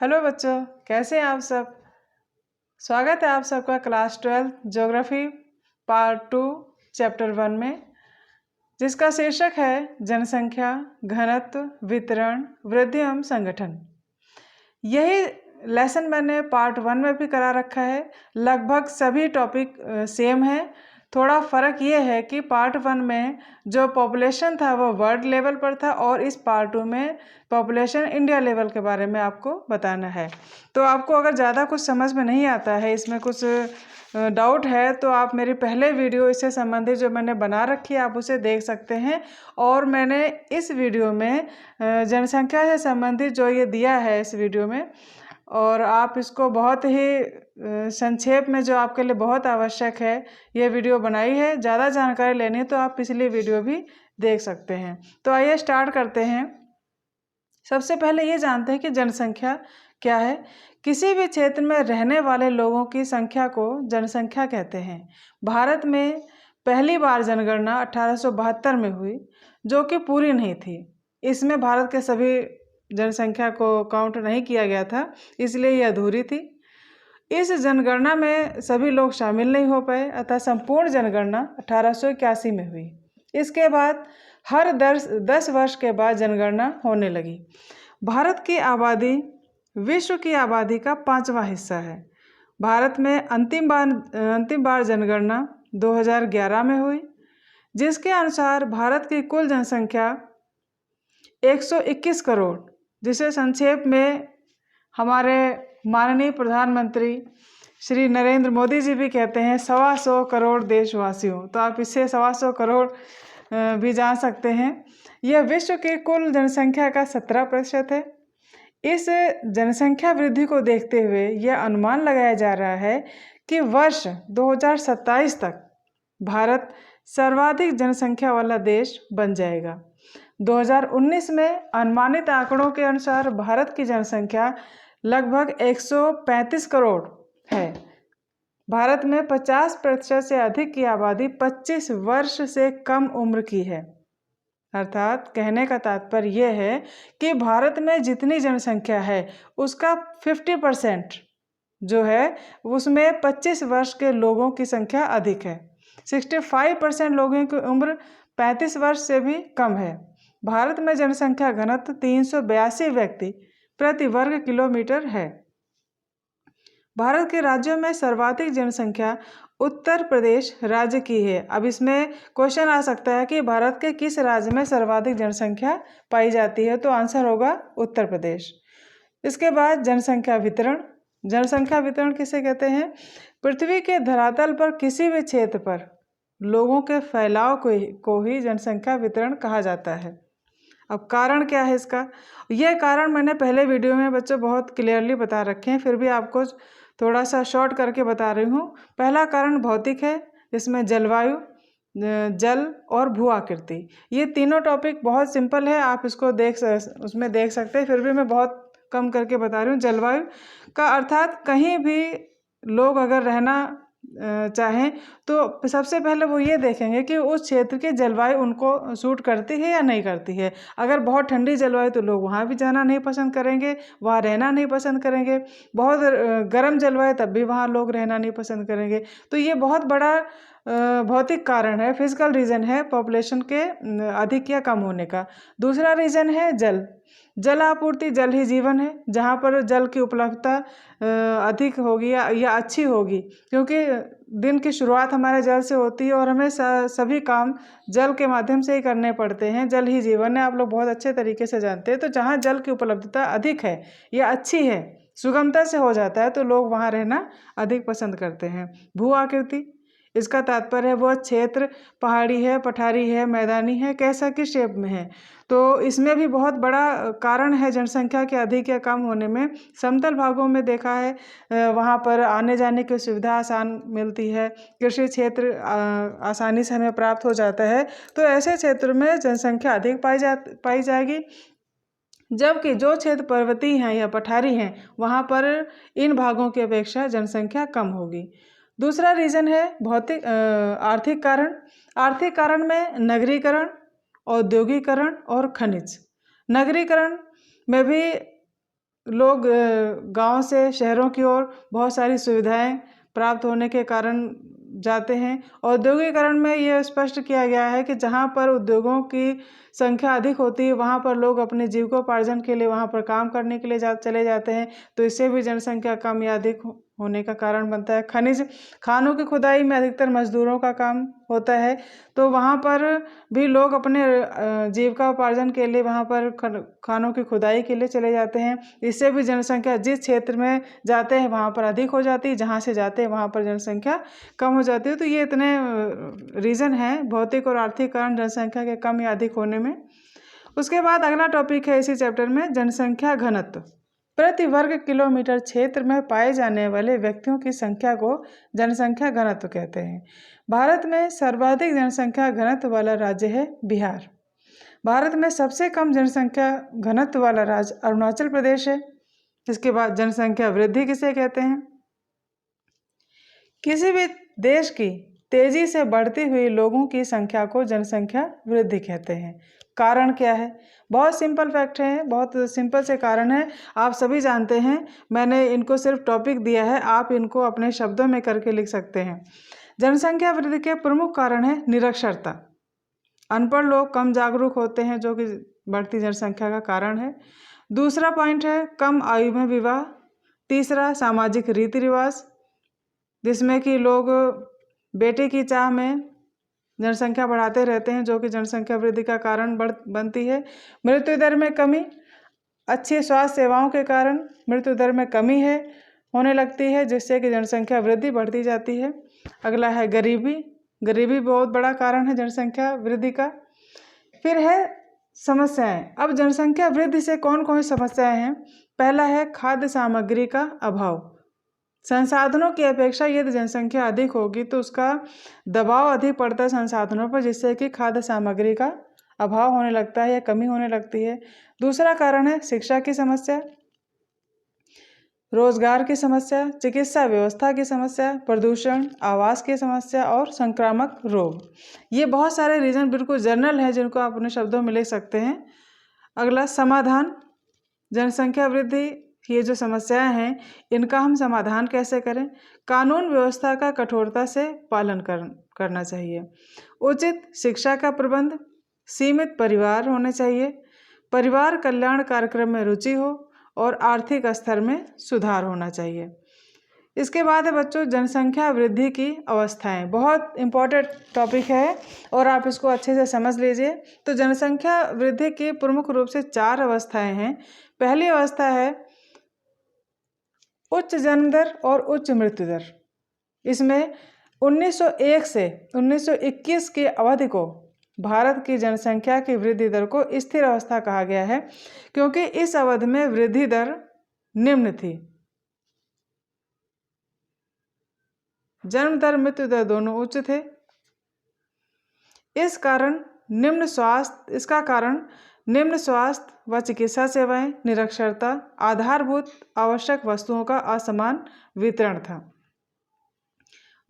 Hello बच्चों, कैसे हैं आप सब। स्वागत है आप सबका क्लास 12 ज्योग्राफी पार्ट 2 चैप्टर 1 में, जिसका शीर्षक है जनसंख्या, घनत्व, वितरण, वृद्धि एवं संगठन। यही लेसन मैंने पार्ट 1 में भी करा रखा है। लगभग सभी टॉपिक सेम है। थोड़ा फ़र्क ये है कि पार्ट 1 में जो पॉपुलेशन था वो वर्ल्ड लेवल पर था और इस पार्ट 2 में पॉपुलेशन इंडिया लेवल के बारे में आपको बताना है। तो आपको अगर ज़्यादा कुछ समझ में नहीं आता है, इसमें कुछ डाउट है, तो आप मेरी पहले वीडियो इससे संबंधित जो मैंने बना रखी है आप उसे देख सकते हैं। और मैंने इस वीडियो में जनसंख्या से संबंधित जो ये दिया है इस वीडियो में, और आप इसको बहुत ही संक्षेप में, जो आपके लिए बहुत आवश्यक है, ये वीडियो बनाई है। ज़्यादा जानकारी लेनी है तो आप पिछली वीडियो भी देख सकते हैं। तो आइए स्टार्ट करते हैं। सबसे पहले ये जानते हैं कि जनसंख्या क्या है। किसी भी क्षेत्र में रहने वाले लोगों की संख्या को जनसंख्या कहते हैं। भारत में पहली बार जनगणना 1872 में हुई, जो कि पूरी नहीं थी। इसमें भारत के सभी जनसंख्या को काउंट नहीं किया गया था, इसलिए ये अधूरी थी। इस जनगणना में सभी लोग शामिल नहीं हो पाए, अतः संपूर्ण जनगणना 1881 में हुई। इसके बाद हर 10 वर्ष के बाद जनगणना होने लगी। भारत की आबादी विश्व की आबादी का 5वां हिस्सा है। भारत में अंतिम बार जनगणना 2011 में हुई, जिसके अनुसार भारत की कुल जनसंख्या 121 करोड़, जिसे संक्षेप में हमारे माननीय प्रधानमंत्री श्री नरेंद्र मोदी जी भी कहते हैं 125 करोड़ देशवासियों। तो आप इससे 125 करोड़ भी जान सकते हैं। यह विश्व की कुल जनसंख्या का 17% है। इस जनसंख्या वृद्धि को देखते हुए यह अनुमान लगाया जा रहा है कि वर्ष 2027 तक भारत सर्वाधिक जनसंख्या वाला देश बन जाएगा। 2019 में अनुमानित आंकड़ों के अनुसार भारत की जनसंख्या लगभग 135 करोड़ है। भारत में 50% से अधिक की आबादी 25 वर्ष से कम उम्र की है। अर्थात कहने का तात्पर्य यह है कि भारत में जितनी जनसंख्या है उसका 50% जो है उसमें 25 वर्ष के लोगों की संख्या अधिक है। 65% लोगों की उम्र 35 वर्ष से भी कम है। भारत में जनसंख्या घनत्व 382 व्यक्ति प्रति वर्ग किलोमीटर है। भारत के राज्यों में सर्वाधिक जनसंख्या उत्तर प्रदेश राज्य की है। अब इसमें क्वेश्चन आ सकता है कि भारत के किस राज्य में सर्वाधिक जनसंख्या पाई जाती है, तो आंसर होगा उत्तर प्रदेश। इसके बाद जनसंख्या वितरण। जनसंख्या वितरण किसे कहते हैं? पृथ्वी के धरातल पर किसी भी क्षेत्र पर लोगों के फैलाव को ही जनसंख्या वितरण कहा जाता है। अब कारण क्या है इसका? यह कारण मैंने पहले वीडियो में बच्चों बहुत क्लियरली बता रखे हैं, फिर भी आपको थोड़ा सा शॉर्ट करके बता रही हूँ। पहला कारण भौतिक है, जिसमें जलवायु, जल और भू आकृति। ये तीनों टॉपिक बहुत सिंपल है, आप इसको उसमें देख सकते हैं, फिर भी मैं बहुत कम करके बता रही हूँ। जलवायु का अर्थात कहीं भी लोग अगर रहना चाहें तो सबसे पहले वो ये देखेंगे कि उस क्षेत्र की जलवायु उनको सूट करती है या नहीं करती है। अगर बहुत ठंडी जलवायु तो लोग वहाँ भी जाना नहीं पसंद करेंगे, वहाँ रहना नहीं पसंद करेंगे। बहुत गर्म जलवायु तब भी वहाँ लोग रहना नहीं पसंद करेंगे। तो ये बहुत बड़ा भौतिक कारण है, फिजिकल रीज़न है पॉपुलेशन के अधिक या कम होने का। दूसरा रीज़न है जल आपूर्ति। जल ही जीवन है। जहाँ पर जल की उपलब्धता अधिक होगी या अच्छी होगी, क्योंकि दिन की शुरुआत हमारे जल से होती है और हमें सभी काम जल के माध्यम से ही करने पड़ते हैं। जल ही जीवन है, आप लोग बहुत अच्छे तरीके से जानते हैं। तो जहाँ जल की उपलब्धता अधिक है या अच्छी है, सुगमता से हो जाता है, तो लोग वहाँ रहना अधिक पसंद करते हैं। भू आकृति, इसका तात्पर्य है वह क्षेत्र पहाड़ी है, पठारी है, मैदानी है, कैसा किस शेप में है। तो इसमें भी बहुत बड़ा कारण है जनसंख्या के अधिक या कम होने में। समतल भागों में देखा है वहाँ पर आने जाने की सुविधा आसान मिलती है, कृषि क्षेत्र आसानी से हमें प्राप्त हो जाता है, तो ऐसे क्षेत्र में जनसंख्या अधिक पाई जाएगी। जबकि जो क्षेत्र पर्वतीय हैं या पठारी हैं वहाँ पर इन भागों की अपेक्षा जनसंख्या कम होगी। दूसरा रीज़न है भौतिक आर्थिक कारण। आर्थिक कारण में लोग गांव से शहरों की ओर बहुत सारी सुविधाएं प्राप्त होने के कारण जाते हैं। औद्योगिकरण में यह स्पष्ट किया गया है कि जहां पर उद्योगों की संख्या अधिक होती है वहां पर लोग अपने जीविकोपार्जन के लिए वहां पर काम करने के लिए चले जाते हैं, तो इससे भी जनसंख्या कम या अधिक होने का कारण बनता है। खानों की खुदाई में अधिकतर मजदूरों का काम होता है, तो वहाँ पर भी लोग अपने जीविका उपार्जन के लिए वहाँ पर खानों की खुदाई के लिए चले जाते हैं। इससे भी जनसंख्या जिस क्षेत्र में जाते हैं वहाँ पर अधिक हो जाती है, जहाँ से जाते हैं वहाँ पर जनसंख्या कम हो जाती है। तो ये इतने रीज़न हैं भौतिक और आर्थिक कारण जनसंख्या के कम या अधिक होने में। उसके बाद अगला टॉपिक है इसी चैप्टर में जनसंख्या घनत्व। प्रति वर्ग किलोमीटर क्षेत्र में पाए जाने वाले व्यक्तियों की संख्या को जनसंख्या घनत्व कहते हैं। भारत में सर्वाधिक जनसंख्या घनत्व वाला राज्य है बिहार। भारत में सबसे कम जनसंख्या घनत्व वाला राज्य अरुणाचल प्रदेश है। इसके बाद जनसंख्या वृद्धि किसे कहते हैं? किसी भी देश की तेजी से बढ़ती हुई लोगों की संख्या को जनसंख्या वृद्धि कहते हैं। कारण क्या है? बहुत सिंपल फैक्ट है, बहुत सिंपल से कारण है, आप सभी जानते हैं। मैंने इनको सिर्फ टॉपिक दिया है, आप इनको अपने शब्दों में करके लिख सकते हैं। जनसंख्या वृद्धि के प्रमुख कारण है निरक्षरता। अनपढ़ लोग कम जागरूक होते हैं जो कि बढ़ती जनसंख्या का कारण है। दूसरा पॉइंट है कम आयु में विवाह। तीसरा सामाजिक रीति रिवाज, जिसमें कि लोग बेटे की चाह में जनसंख्या बढ़ाते रहते हैं जो कि जनसंख्या वृद्धि का कारण बनती है। मृत्यु दर में कमी, अच्छी स्वास्थ्य सेवाओं के कारण मृत्यु दर में कमी होने लगती है, जिससे कि जनसंख्या वृद्धि बढ़ती जाती है। अगला है गरीबी। गरीबी बहुत बड़ा कारण है जनसंख्या वृद्धि का। फिर है समस्याएं। अब जनसंख्या वृद्धि से कौन कौन सी समस्याएं हैं? पहला है खाद्य सामग्री का अभाव। संसाधनों की अपेक्षा यदि जनसंख्या अधिक होगी तो उसका दबाव अधिक पड़ता है संसाधनों पर, जिससे कि खाद्य सामग्री का अभाव होने लगता है या कमी होने लगती है। दूसरा कारण है शिक्षा की समस्या, रोजगार की समस्या, चिकित्सा व्यवस्था की समस्या, प्रदूषण, आवास की समस्या और संक्रामक रोग। ये बहुत सारे रीजन बिल्कुल जनरल हैं जिनको आप अपने शब्दों में लिख सकते हैं। अगला समाधान। जनसंख्या वृद्धि ये जो समस्याएं हैं इनका हम समाधान कैसे करें? कानून व्यवस्था का कठोरता से पालन करना चाहिए। उचित शिक्षा का प्रबंध, सीमित परिवार होने चाहिए, परिवार कल्याण कार्यक्रम में रुचि हो और आर्थिक स्तर में सुधार होना चाहिए। इसके बाद है बच्चों जनसंख्या वृद्धि की अवस्थाएं। बहुत इंपॉर्टेंट टॉपिक है और आप इसको अच्छे से समझ लीजिए। तो जनसंख्या वृद्धि की प्रमुख रूप से 4 अवस्थाएं हैं। पहली अवस्था है उच्च जन्म दर और उच्च मृत्यु दर। इसमें 1901 से 1921 की अवधि को भारत की जनसंख्या की वृद्धि दर को स्थिर अवस्था कहा गया है, क्योंकि इस अवधि में वृद्धि दर निम्न थी। जन्म दर मृत्यु दर दोनों उच्च थे। इसका कारण निम्न स्वास्थ्य व चिकित्सा सेवाएं, निरक्षरता, आधारभूत आवश्यक वस्तुओं का असमान वितरण था।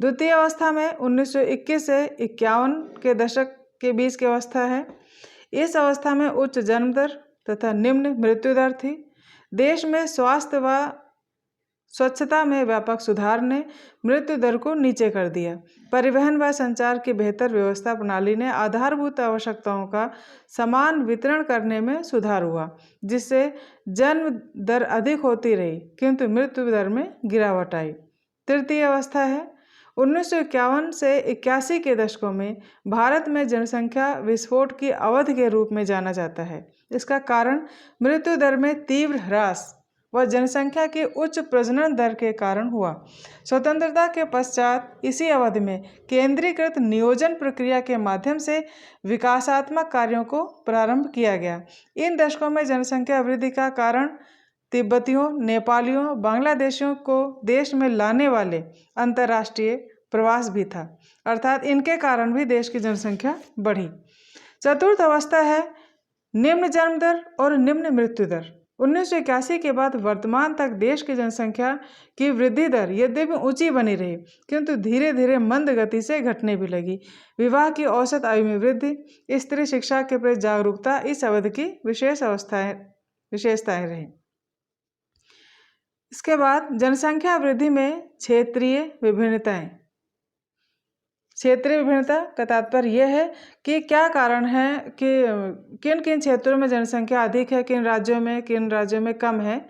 द्वितीय अवस्था में 1921 से 51 के दशक के बीच की अवस्था है। इस अवस्था में उच्च जन्म दर तथा निम्न मृत्यु दर थी। देश में स्वास्थ्य व स्वच्छता में व्यापक सुधार ने मृत्यु दर को नीचे कर दिया। परिवहन व संचार की बेहतर व्यवस्था प्रणाली ने आधारभूत आवश्यकताओं का समान वितरण करने में सुधार हुआ, जिससे जन्म दर अधिक होती रही किंतु मृत्यु दर में गिरावट आई। तृतीय अवस्था है 1951 से 81 के दशकों में भारत में जनसंख्या विस्फोट की अवधि के रूप में जाना जाता है। इसका कारण मृत्यु दर में तीव्र ह्रास व जनसंख्या की उच्च प्रजनन दर के कारण हुआ। स्वतंत्रता के पश्चात इसी अवधि में केंद्रीकृत नियोजन प्रक्रिया के माध्यम से विकासात्मक कार्यों को प्रारंभ किया गया। इन दशकों में जनसंख्या वृद्धि का कारण तिब्बतियों, नेपालियों, बांग्लादेशियों को देश में लाने वाले अंतर्राष्ट्रीय प्रवास भी था, अर्थात इनके कारण भी देश की जनसंख्या बढ़ी। चतुर्थ अवस्था है निम्न जन्म दर और निम्न मृत्यु दर। 1981 के बाद वर्तमान तक देश की जनसंख्या की वृद्धि दर यद्यपि ऊंची बनी रही किंतु धीरे धीरे मंद गति से घटने भी लगी। विवाह की औसत आयु में वृद्धि, स्त्री शिक्षा के प्रति जागरूकता इस अवधि की विशेषताएं रही। इसके बाद जनसंख्या वृद्धि में क्षेत्रीय विभिन्नताएं। क्षेत्रीय विभिन्नताएं, क्षेत्रीय विभिन्नता का तात्पर्य यह है कि क्या कारण है कि किन किन क्षेत्रों में जनसंख्या अधिक है, किन राज्यों में कम है।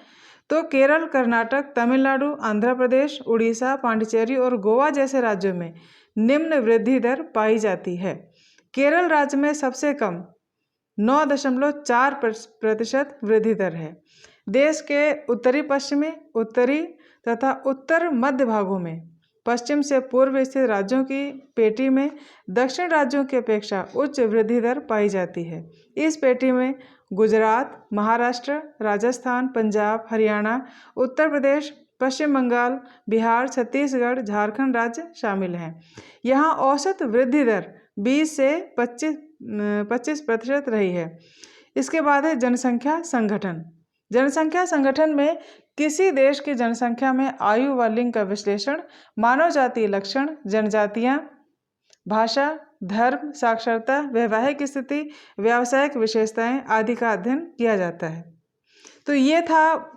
तो केरल, कर्नाटक, तमिलनाडु, आंध्र प्रदेश, उड़ीसा, पांडिचेरी और गोवा जैसे राज्यों में निम्न वृद्धि दर पाई जाती है। केरल राज्य में सबसे कम 9.4% वृद्धि दर है। देश के उत्तरी पश्चिमी, उत्तरी तथा उत्तर मध्य भागों में पश्चिम से पूर्व स्थित राज्यों की पेटी में दक्षिण राज्यों की अपेक्षा उच्च वृद्धि दर पाई जाती है। इस पेटी में गुजरात, महाराष्ट्र, राजस्थान, पंजाब, हरियाणा, उत्तर प्रदेश, पश्चिम बंगाल, बिहार, छत्तीसगढ़, झारखंड राज्य शामिल हैं। यहाँ औसत वृद्धि दर 20 से 25% रही है। इसके बाद है जनसंख्या संगठन। जनसंख्या संगठन में किसी देश की जनसंख्या में आयु व लिंग का विश्लेषण, मानव जातीय लक्षण, जनजातियाँ, भाषा, धर्म, साक्षरता, वैवाहिक स्थिति, व्यावसायिक विशेषताएं आदि का अध्ययन किया जाता है। तो ये था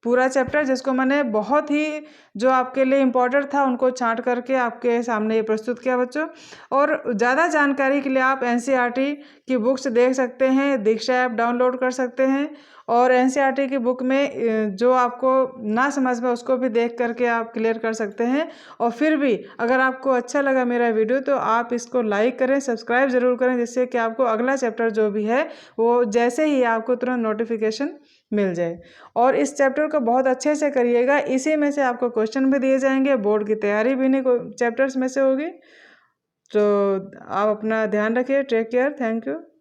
पूरा चैप्टर, जिसको मैंने बहुत ही जो आपके लिए इम्पोर्टेंट था उनको छांट करके आपके सामने ये प्रस्तुत किया बच्चों। और ज़्यादा जानकारी के लिए आप एनसीईआरटी की बुक्स देख सकते हैं, दीक्षा ऐप डाउनलोड कर सकते हैं। और एनसीईआरटी की बुक में जो आपको ना समझ में उसको भी देख करके आप क्लियर कर सकते हैं। और फिर भी अगर आपको अच्छा लगा मेरा वीडियो तो आप इसको लाइक करें, सब्सक्राइब ज़रूर करें, जिससे कि आपको अगला चैप्टर जो भी है वो जैसे ही आपको तुरंत नोटिफिकेशन मिल जाए। और इस चैप्टर को बहुत अच्छे से करिएगा, इसी में से आपको क्वेश्चन भी दिए जाएंगे, बोर्ड की तैयारी भी इन्हीं चैप्टर्स में से होगी। तो आप अपना ध्यान रखिए। Take care. Thank you.